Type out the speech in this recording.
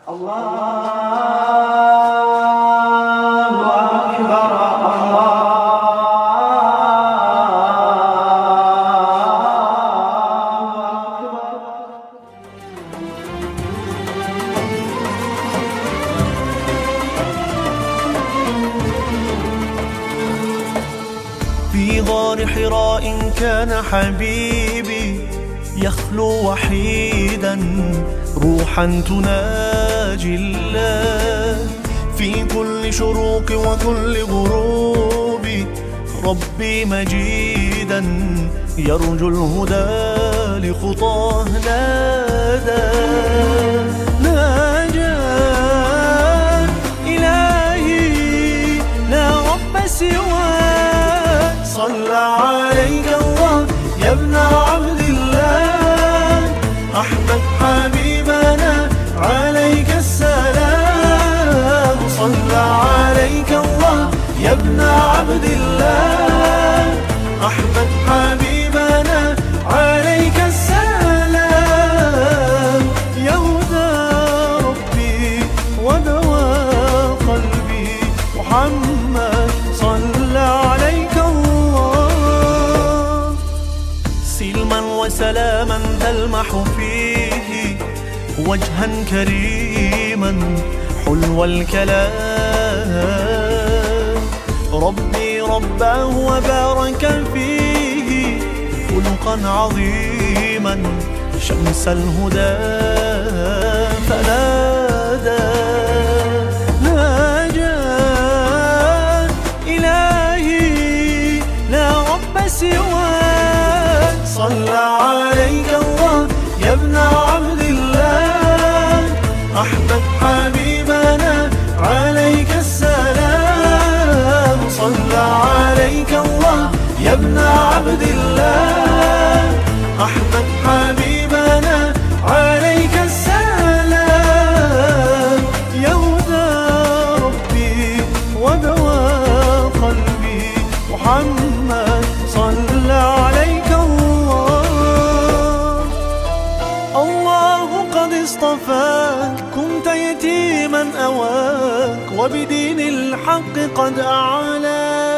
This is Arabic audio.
الله أكبر في غار حراء كان حبيبي يخلو وحيدا روحا تناجي الله. في كل شروق وكل غروب ربي مجيدا يرجو الهدى لخطاه نادى. ناجاه إلهي لا رب سواك. صلى عليك الله يا ابن عبد الله. أحمد حبيبنا عليك السلام. صلى عليك الله يا ابن عبد الله. أحمد حبيبنا عليك السلام. يا هدى ربي ودواء قلبي محمد صلى عليك الله. سلما وسلاما تلمح فيه وجها كريما حلو الكلام. ربي رباه وبارك فيه خلقا عظيما شمس الهدى. فنادى ناجاه إلهي لا رب سواك. صلى عليك الله يا ابن عبد الله. أحمد حبيبنا عليك السلام. صلى عليك الله يا ابن عبد الله. أحمد حبيبنا عليك السلام. يا هدى ربي ودواء قلبي محمد صلى عليك الله. الله قد اصطفاك كنت يتيما أواك وبدين الحق قد أعلاك.